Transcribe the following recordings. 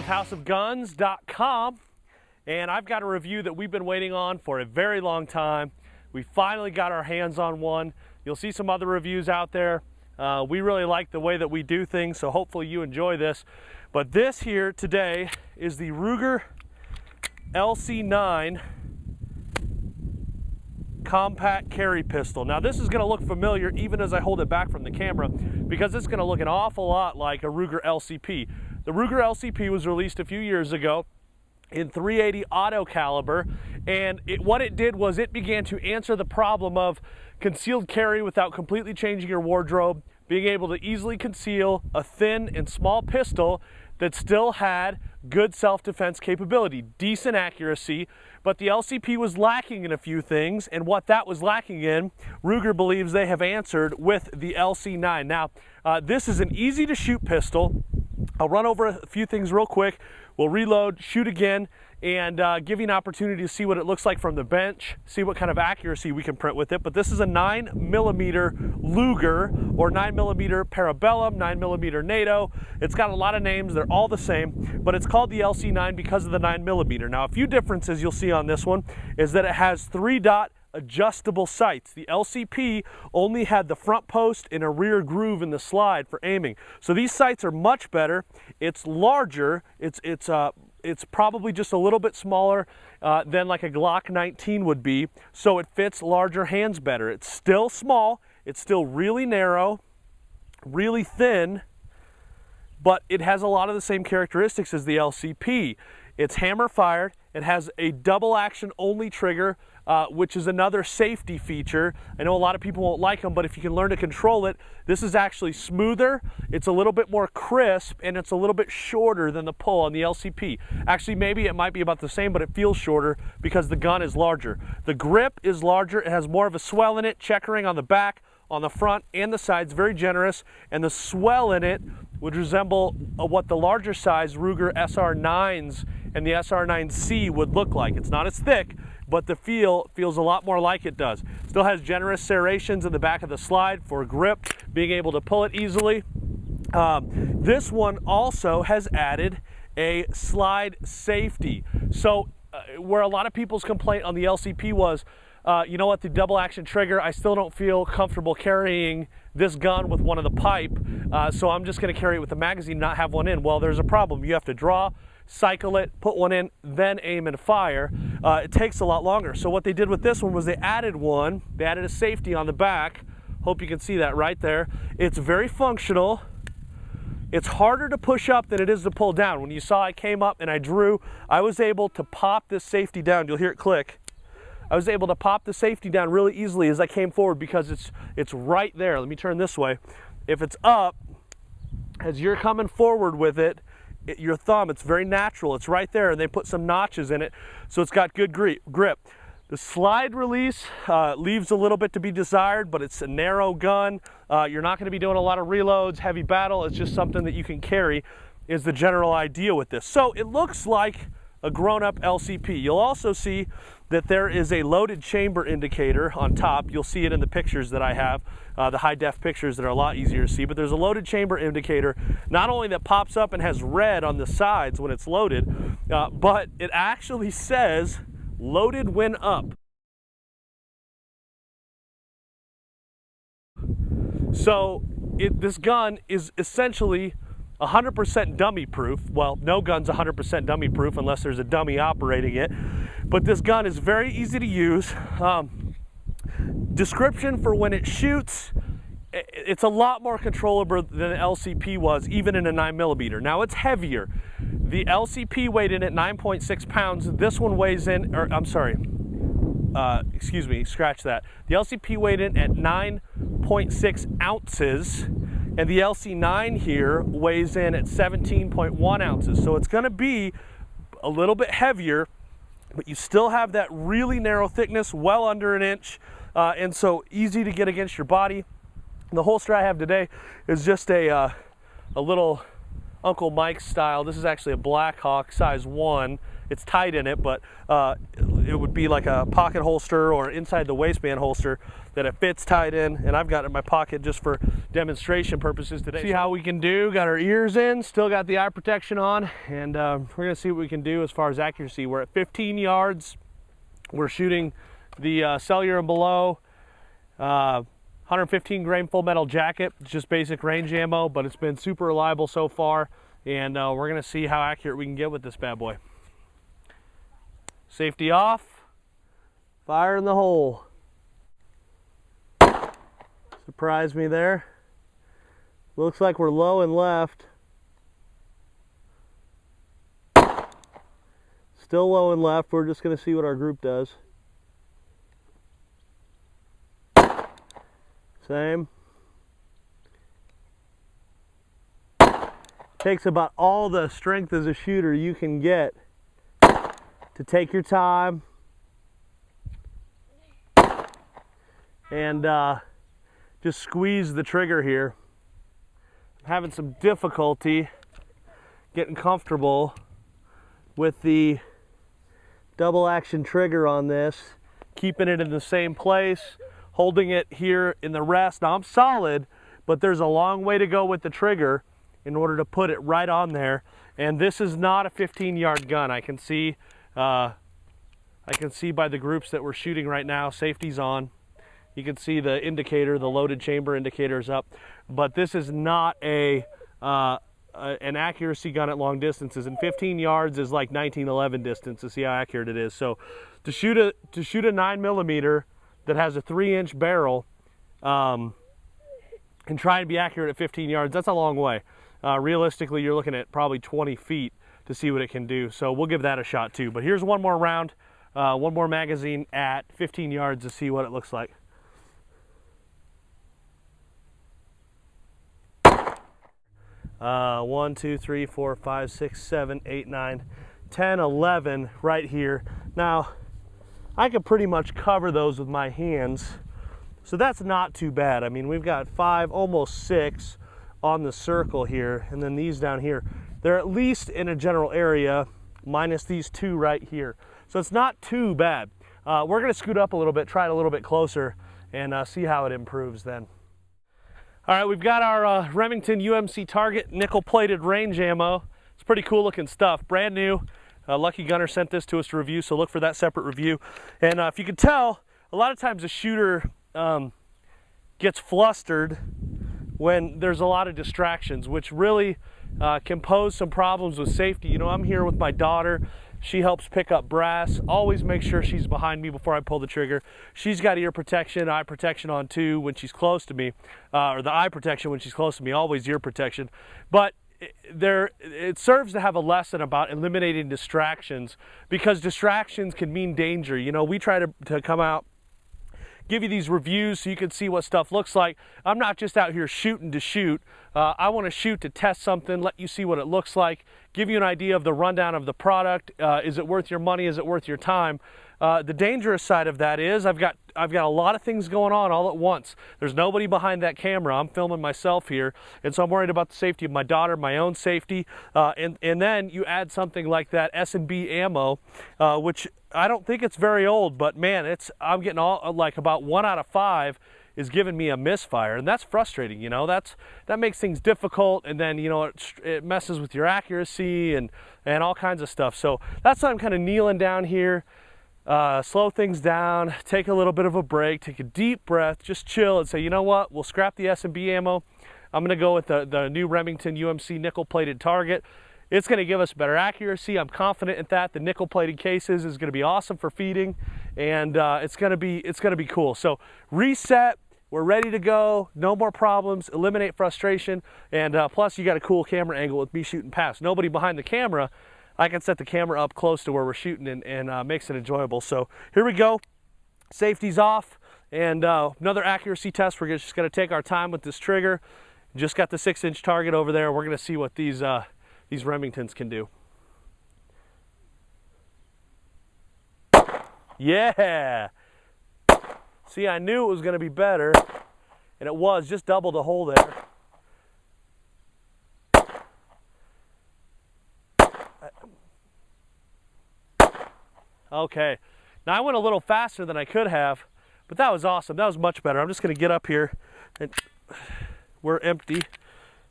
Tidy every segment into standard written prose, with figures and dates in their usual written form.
houseofguns.com, and I've got a review that we've been waiting on for a very long time. We finally got our hands on one. You'll see some other reviews out there. We really like the way that we do things, so hopefully you enjoy this. But this here today is the Ruger LC9 compact carry pistol. Now this is going to look familiar even as I hold it back from the camera, because it's going to look an awful lot like a Ruger LCP. The Ruger LCP was released a few years ago in .380 auto caliber, and what it did was it began to answer the problem of concealed carry without completely changing your wardrobe, being able to easily conceal a thin and small pistol that still had good self-defense capability, decent accuracy, but the LCP was lacking in a few things, and what that was lacking in, Ruger believes they have answered with the LC9. Now, this is an easy to shoot pistol. I'll run over a few things real quick. We'll reload, shoot again, and give you an opportunity to see what it looks like from the bench, see what kind of accuracy we can print with it. But this is a 9mm Luger, or 9mm Parabellum, 9mm NATO. It's got a lot of names, they're all the same, but it's called the LC9 because of the 9mm. Now, a few differences you'll see on this one is that it has 3-dot adjustable sights. The LCP only had the front post and a rear groove in the slide for aiming. So these sights are much better. It's larger. It's probably just a little bit smaller than like a Glock 19 would be, so it fits larger hands better. It's still small. It's still really narrow, really thin, but it has a lot of the same characteristics as the LCP. It's hammer fired. It has a double action only trigger, which is another safety feature. I know a lot of people won't like them, but if you can learn to control it, this is actually smoother, it's a little bit more crisp, and it's a little bit shorter than the pull on the LCP. Actually, maybe it might be about the same, but it feels shorter because the gun is larger. The grip is larger, it has more of a swell in it, checkering on the back, on the front, and the sides, very generous, and the swell in it would resemble what the larger size Ruger SR9s and the SR9C would look like. It's not as thick, but the feel feels a lot more like it does. Still has generous serrations in the back of the slide for grip, being able to pull it easily. This one also has added a slide safety. So where a lot of people's complaint on the LCP was, you know what, the double action trigger, I still don't feel comfortable carrying this gun with one of the pipe, so I'm just going to carry it with the magazine, not have one in. Well, there's a problem. You have to draw, cycle it, put one in, then aim and fire. It takes a lot longer. So what they did with this one was they added a safety on the back. Hope you can see that right there. It's very functional. It's harder to push up than it is to pull down. When you saw I came up and I drew, I was able to pop this safety down. You'll hear it click. I was able to pop the safety down really easily as I came forward because it's right there. Let me turn this way. If it's up, as you're coming forward with it, your thumb, it's very natural. It's right there, and they put some notches in it, so it's got good grip. The slide release leaves a little bit to be desired, but it's a narrow gun. You're not going to be doing a lot of reloads, heavy battle. It's just something that you can carry is the general idea with this. So it looks like a grown-up LCP. You'll also see that there is a loaded chamber indicator on top. You'll see it in the pictures that I have, the high-def pictures that are a lot easier to see, but there's a loaded chamber indicator, not only that pops up and has red on the sides when it's loaded, but it actually says loaded when up. So this gun is essentially 100% dummy proof. Well, no gun's 100% dummy proof unless there's a dummy operating it, but this gun is very easy to use. Description for when it shoots, it's a lot more controllable than the LCP was, even in a 9mm. Now it's heavier. The LCP weighed in at 9.6 pounds. This one weighs in, or I'm sorry, excuse me, scratch that. The LCP weighed in at 9.6 ounces, and the LC9 here weighs in at 17.1 ounces. So it's gonna be a little bit heavier, but you still have that really narrow thickness, well under an inch, and so easy to get against your body. The holster I have today is just a little Uncle Mike style. This is actually a Blackhawk size 1. It's tight in it, but it would be like a pocket holster or inside the waistband holster that it fits tight in, and I've got it in my pocket just for demonstration purposes today. See how we can do. Got our ears in, still got the eye protection on, and we're gonna see what we can do as far as accuracy. We're at 15 yards. We're shooting the cellular and below. 115 grain full metal jacket. It's just basic range ammo, but it's been super reliable so far, and we're gonna see how accurate we can get with this bad boy. Safety off, fire in the hole. Surprised me there. Looks like we're low and left. Still low and left. We're just gonna see what our group does. Same. Takes about all the strength as a shooter you can get to take your time and just squeeze the trigger here. I'm having some difficulty getting comfortable with the double action trigger on this, keeping it in the same place, holding it here in the rest. Now I'm solid, but there's a long way to go with the trigger in order to put it right on there. And this is not a 15-yard gun. I can see by the groups that we're shooting right now, safety's on. You can see the indicator, the loaded chamber indicator is up. But this is not an accuracy gun at long distances. And 15 yards is like 1911 distance to see how accurate it is. So to shoot a 9mm that has a 3-inch barrel and try and be accurate at 15 yards, that's a long way. Realistically, you're looking at probably 20 feet to see what it can do. So we'll give that a shot too. But here's one more round, one more magazine at 15 yards to see what it looks like. One, two, three, 4, 5, 6, 7, 8, 9, 10, 11 right here. Now, I could pretty much cover those with my hands, so that's not too bad. I mean, we've got 5, almost 6 on the circle here, and then these down here. They're at least in a general area, minus these 2 right here. So it's not too bad. We're gonna scoot up a little bit, try it a little bit closer, and see how it improves then. All right, we've got our Remington UMC Target nickel-plated range ammo. It's pretty cool looking stuff, brand new. Lucky Gunner sent this to us to review, so look for that separate review. And if you can tell, a lot of times a shooter gets flustered when there's a lot of distractions, which really can pose some problems with safety. You know, I'm here with my daughter. She helps pick up brass. Always make sure she's behind me before I pull the trigger. She's got ear protection, eye protection on too when she's close to me, or the eye protection when she's close to me, always ear protection. But it serves to have a lesson about eliminating distractions, because distractions can mean danger. You know, we try to come out, give you these reviews so you can see what stuff looks like. I'm not just out here shooting to shoot. I want to shoot to test something, let you see what it looks like, give you an idea of the rundown of the product. Is it worth your money? Is it worth your time? The dangerous side of that is I've got a lot of things going on all at once. There's nobody behind that camera. I'm filming myself here, and so I'm worried about the safety of my daughter, my own safety, and then you add something like that S&B ammo, which I don't think it's very old, but man, I'm getting all like about 1 out of 5 is giving me a misfire, and that's frustrating. You know, that makes things difficult, and then you know it messes with your accuracy and all kinds of stuff. So that's why I'm kind of kneeling down here. Slow things down, take a little bit of a break, take a deep breath, just chill and say, you know what, we'll scrap the S&B ammo. I'm going to go with the new Remington UMC nickel-plated target. It's going to give us better accuracy. I'm confident in that. The nickel-plated cases is going to be awesome for feeding, and it's going to be cool. So reset. We're ready to go. No more problems. Eliminate frustration, and plus you got a cool camera angle with me shooting past. Nobody behind the camera. I can set the camera up close to where we're shooting and makes it enjoyable. So here we go. Safety's off, and another accuracy test. We're just going to take our time with this trigger. Just got the 6-inch target over there. We're going to see what these Remingtons can do. Yeah! See, I knew it was going to be better, and it was. Just double the hole there. Okay, now I went a little faster than I could have, but that was awesome. That was much better. I'm just going to get up here, and we're empty.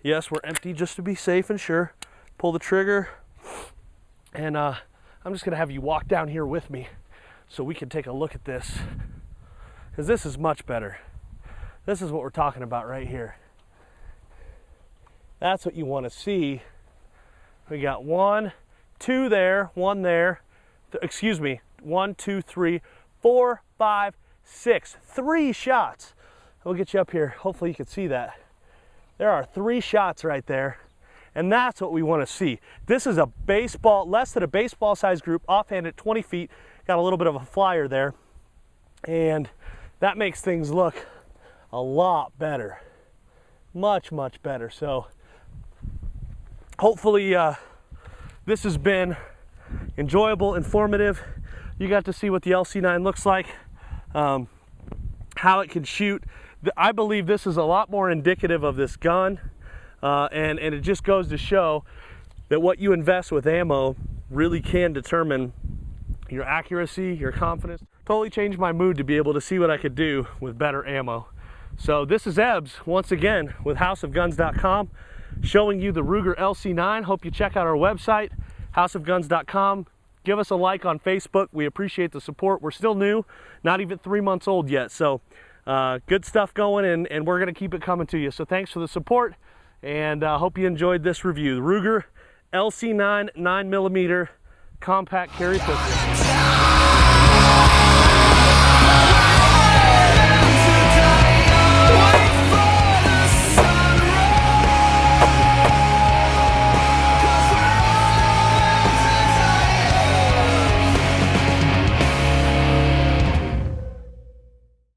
Yes, we're empty just to be safe and sure. Pull the trigger, and I'm just going to have you walk down here with me so we can take a look at this, because this is much better. This is what we're talking about right here. That's what you want to see. We got 1, 2 there, 1 there. Excuse me, 1, 2, 3, 4, 5, 6. 3 shots. We'll get you up here. Hopefully you can see that. There are 3 shots right there, and that's what we want to see. This is a baseball, less than a baseball size group, offhand at 20 feet. Got a little bit of a flyer there, and that makes things look a lot better. Much, much better. So hopefully this has been enjoyable, informative. You got to see what the LC9 looks like, how it can shoot. I believe this is a lot more indicative of this gun, and it just goes to show that what you invest with ammo really can determine your accuracy, your confidence. Totally changed my mood to be able to see what I could do with better ammo. So this is Ebbs, once again, with houseofguns.com, showing you the Ruger LC9. Hope you check out our website, houseofguns.com. Give us a like on Facebook. We appreciate the support. We're still new, not even 3 months old yet. So good stuff going, and we're going to keep it coming to you. So thanks for the support, and hope you enjoyed this review. The Ruger LC9 9mm compact carry pistol.